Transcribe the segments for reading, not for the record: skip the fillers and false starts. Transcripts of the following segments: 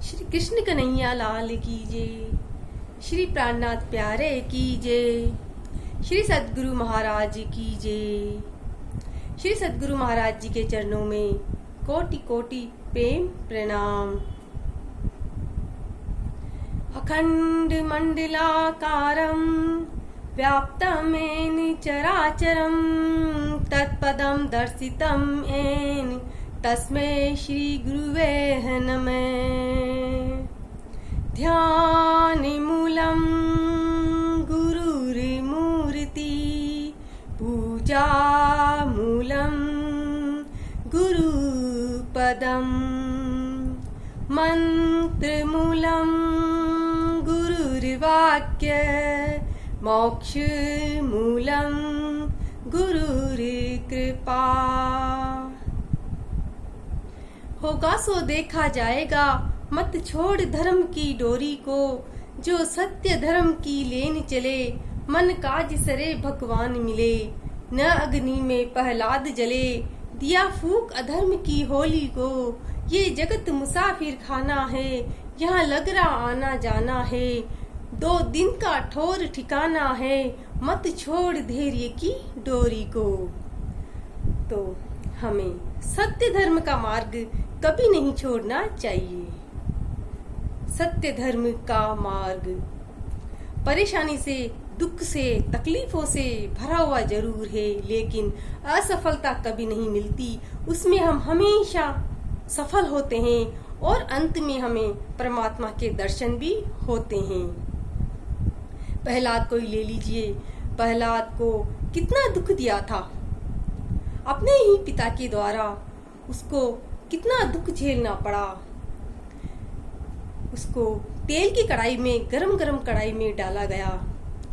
श्री कृष्ण कन्हैया लाल की जय। श्री प्राणनाथ प्यारे की जय। श्री सद्गुरु महाराज की जय। श्री सद्गुरु महाराज जी के चरणों में कोटि कोटि प्रेम प्रणाम। अखंड मंडलाकारं व्याप्तमेन चराचरं तत्पदं दर्शितं येन तस्मै श्री गुरुवे नमः। ध्यानमूलं गुरुर्मूर्ति पूजामूलं गुरुपदं मंत्रमूलं गुरुर्वाक्य मोक्षमूलं गुरुर्कृपा। होगा सो देखा जाएगा, मत छोड़ धर्म की डोरी को। जो सत्य धर्म की लेन चले, मन काज सरे भगवान मिले। न अग्नि में प्रहलाद जले, दिया फूक अधर्म की होली को। ये जगत मुसाफिर खाना है, यहाँ लग रहा आना जाना है। 2 दिन का ठोर ठिकाना है, मत छोड़ धैर्य की डोरी को। तो हमें सत्य धर्म का मार्ग कभी नहीं छोड़ना चाहिए। सत्य धर्म का मार्ग परेशानी से, दुख से, तकलीफों से भरा हुआ जरूर है, लेकिन असफलता कभी नहीं मिलती। उसमें हम हमेशा सफल होते हैं और अंत में हमें परमात्मा के दर्शन भी होते हैं। प्रहलाद को ही ले लीजिए। प्रहलाद को कितना दुख दिया था अपने ही पिता के द्वारा। उसको कितना दुख झेलना पड़ा। उसको तेल की कढ़ाई में, गरम गरम कढ़ाई में डाला गया,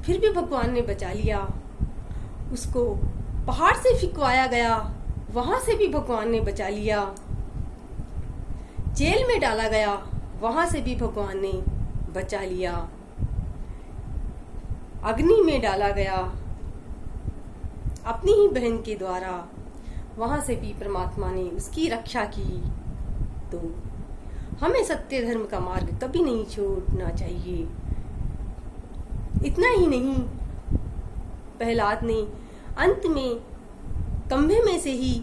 फिर भी भगवान ने बचा लिया। उसको पहाड़ से फिकवाया गया, वहां से भी भगवान ने बचा लिया। जेल में डाला गया, वहां से भी भगवान ने बचा लिया। अग्नि में डाला गया अपनी ही बहन के द्वारा, वहां से भी परमात्मा ने उसकी रक्षा की। तो हमें सत्य धर्म का मार्ग कभी नहीं छोड़ना चाहिए। इतना ही नहीं, प्रहलाद ने अंत में कंभे में से ही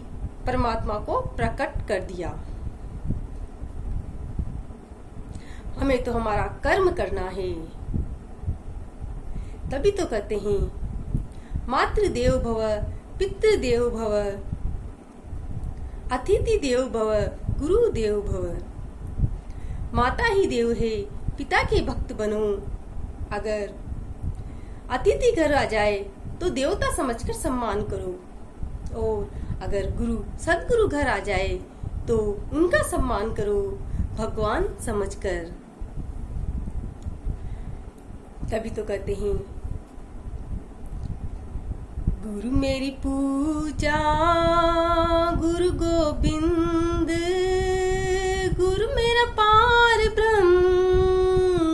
परमात्मा को प्रकट कर दिया। हमें तो हमारा कर्म करना है। तभी तो कहते हैं मातृ देवो भव, पितृ देवो भव, अतिथि देवो भव, गुरु देवो भव। माता ही देव है, पिता के भक्त बनो। अगर अतिथि घर आ जाए तो देवता समझकर सम्मान करो, और अगर गुरु सद्गुरु घर आ जाए तो उनका सम्मान करो भगवान समझकर। तभी तो कहते हैं गुरु मेरी पूजा गुरु गोविंद, गुरु मेरा पार ब्रह्म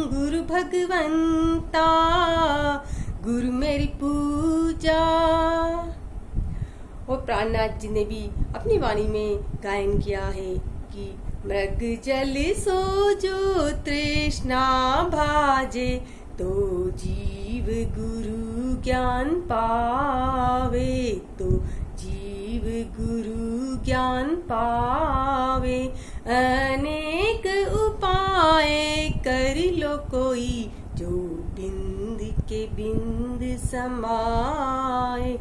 गुरु भगवंता, गुरु मेरी पूजा। और प्राणनाथ जी ने भी अपनी वाणी में गायन किया है कि मृग जल सो जो तृष्णा भाजे, तो जीव गुरु ज्ञान पावे, तो जीव गुरु ज्ञान पावे। अनेक उपाय कर लो कोई, जो बिंद के बिंद समाए,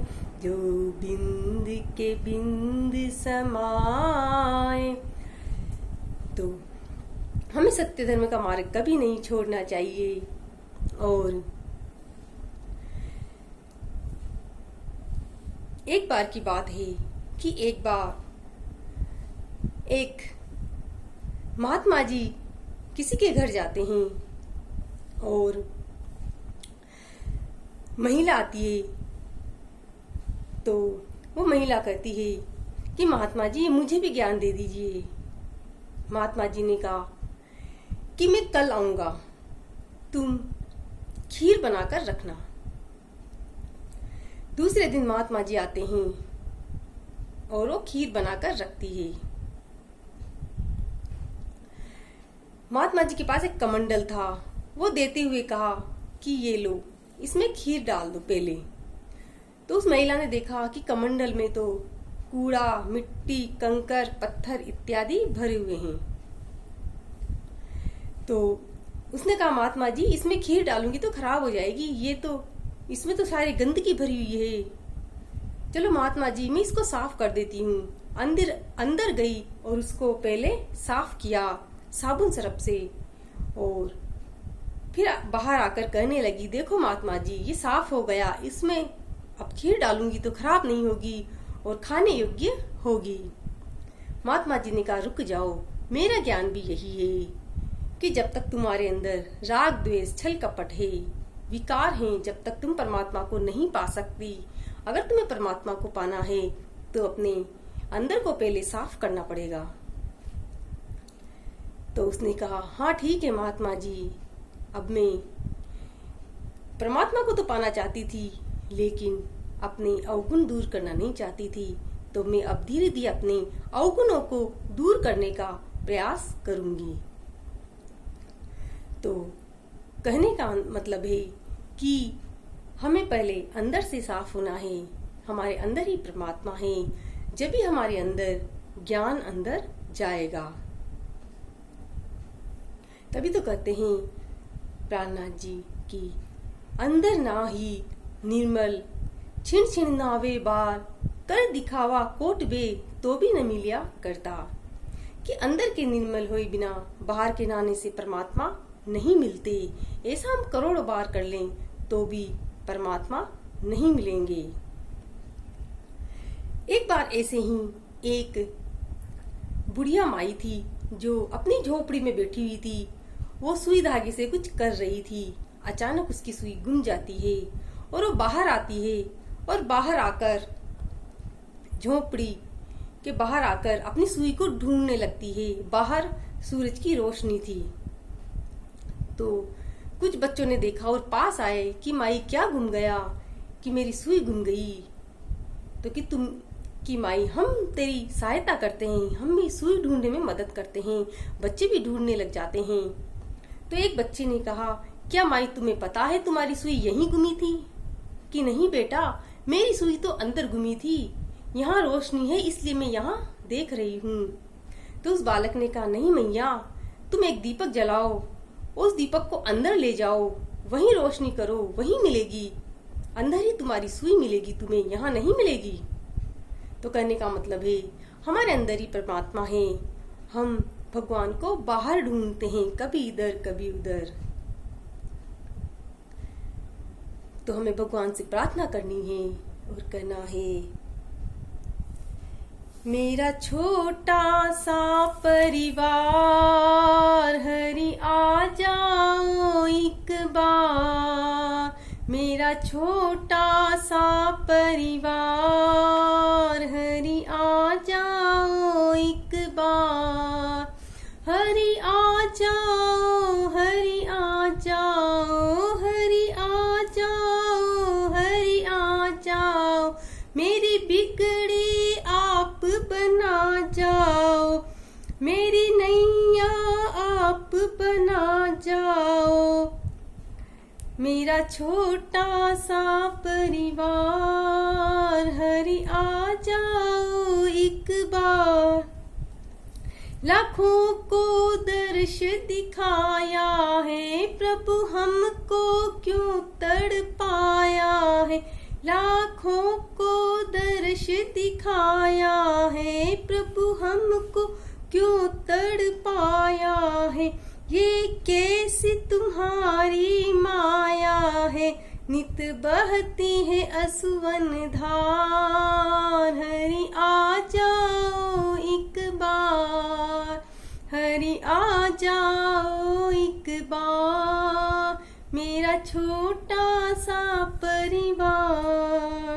जो बिंद के बिंद समाए। तो हमें सत्य धर्म का मार्ग कभी नहीं छोड़ना चाहिए। और एक बार की बात है कि एक बार एक महात्मा जी किसी के घर जाते हैं और महिला आती है। तो वो महिला कहती है कि महात्मा जी मुझे भी ज्ञान दे दीजिए। महात्मा जी ने कहा कि मैं कल आऊंगा, तुम खीर बनाकर रखना। दूसरे दिन महात्मा जी आते हैं और वो खीर बनाकर रखती है। महात्मा जी के पास एक कमंडल था। वो देते हुए कहा कि ये लो, इसमें खीर डाल दो पहले। तो उस महिला ने देखा कि कमंडल में तो कूड़ा, मिट्टी, कंकर, पत्थर इत्यादि भरे हुए हैं। तो उसने कहा, महात्मा जी इसमें खीर डालूंगी तो खराब हो जाएगी, ये तो इसमें तो सारी गंदगी भरी हुई है। चलो महात्मा जी, मैं इसको साफ कर देती हूँ। अंदर गई और उसको पहले साफ किया साबुन सरफ से, और फिर बाहर आकर कहने लगी, देखो महात्मा जी ये साफ हो गया, इसमें अब खीर डालूंगी तो खराब नहीं होगी और खाने योग्य होगी। महात्मा जी ने कहा, रुक जाओ, मेरा ज्ञान भी यही है कि जब तक तुम्हारे अंदर राग, द्वेष, छल, कपट है, विकार हैं, जब तक तुम परमात्मा को नहीं पा सकती। अगर तुम्हें परमात्मा को पाना है तो अपने अंदर को पहले साफ करना पड़ेगा। तो उसने कहा, हाँ ठीक है महात्मा जी, अब मैं परमात्मा को तो पाना चाहती थी लेकिन अपने अवगुण दूर करना नहीं चाहती थी, तो मैं अब धीरे धीरे अपने अवगुणों को दूर करने का प्रयास करूंगी। तो कहने का मतलब है कि हमें पहले अंदर से साफ होना है। हमारे अंदर ही परमात्मा है, जब भी हमारे अंदर ज्ञान अंदर जाएगा। तभी तो कहते हैं प्राणनाथ जी कि अंदर ना ही निर्मल, छिण छिण नावे बार, कर दिखावा कोट बे तो भी न मिलिया करता। कि अंदर के निर्मल हुए बिना बाहर के नाने से परमात्मा नहीं मिलते। ऐसा हम करोड़ों बार कर लें तो भी परमात्मा नहीं मिलेंगे। एक बार ऐसे ही एक बुढ़िया माई थी जो अपनी झोपड़ी में बैठी हुई थी। वो सुई धागे से कुछ कर रही थी। अचानक उसकी सुई गुम जाती है और वो बाहर आती है और बाहर आकर झोपड़ी के बाहर आकर अपनी सुई को ढूंढने लगती है। बाहर सूरज की रोशनी थी। तो कुछ बच्चों ने देखा और पास आए कि माई क्या गुम गया, कि मेरी सुई गुम गई। तो कि माई हम तेरी सहायता करते हैं, हम भी सुई ढूंढने में मदद करते हैं। बच्चे भी ढूंढने लग जाते हैं। तो एक बच्चे ने कहा, क्या माई तुम्हें पता है तुम्हारी सुई यहीं गुमी थी? कि नहीं बेटा, मेरी सुई तो अंदर गुमी थी, यहाँ रोशनी है इसलिए मैं यहाँ देख रही हूँ। तो उस बालक ने कहा, नहीं मैया, तुम एक दीपक जलाओ, उस दीपक को अंदर ले जाओ, वहीं रोशनी करो, वहीं मिलेगी, अंदर ही तुम्हारी सुई मिलेगी, तुम्हें यहाँ नहीं मिलेगी। तो कहने का मतलब है हमारे अंदर ही परमात्मा है। हम भगवान को बाहर ढूंढते हैं, कभी इधर कभी उधर। तो हमें भगवान से प्रार्थना करनी है और कहना है, मेरा छोटा सा परिवार हरि आ जाओ एक बार। मेरा छोटा सा परिवार हरि आ जाओ एक बार। हरि आ जाओ, हरि आ जाओ, हरि आ जाओ, हरि आ जाओ। मेरी बिगड़ी आप बना जाओ, मेरी नैया आप बना जाओ। मेरा छोटा सा परिवार हरि आ जाओ एक बार। लाखों को दर्श दिखाया है प्रभु, हमको क्यों तड़पाया है। लाखों को दर्श दिखाया है प्रभु, हमको क्यों तड़पाया है। ये कैसी तुम्हारी माया है, नित बहती है असुवन धार। हरि आ जाओ एक बार, हरि आ जाओ एक बार। मेरा छोटा सा परिवार,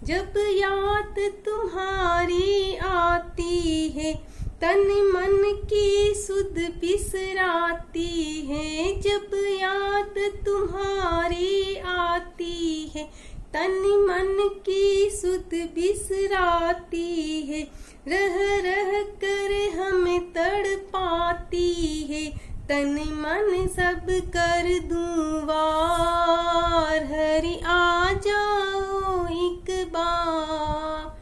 जब याद तुम्हारी आती है, तन मन की सुध बिसराती है। जब याद तुम्हारी आती है, तन मन की सुध बिसराती है। रह रह कर हमें तड़पाती है, तन मन सब कर दूं वार। हरि आ जाओ एक बार,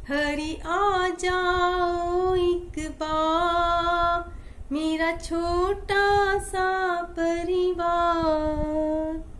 हरि आ जाओ एक बार, मेरा छोटा सा परिवार।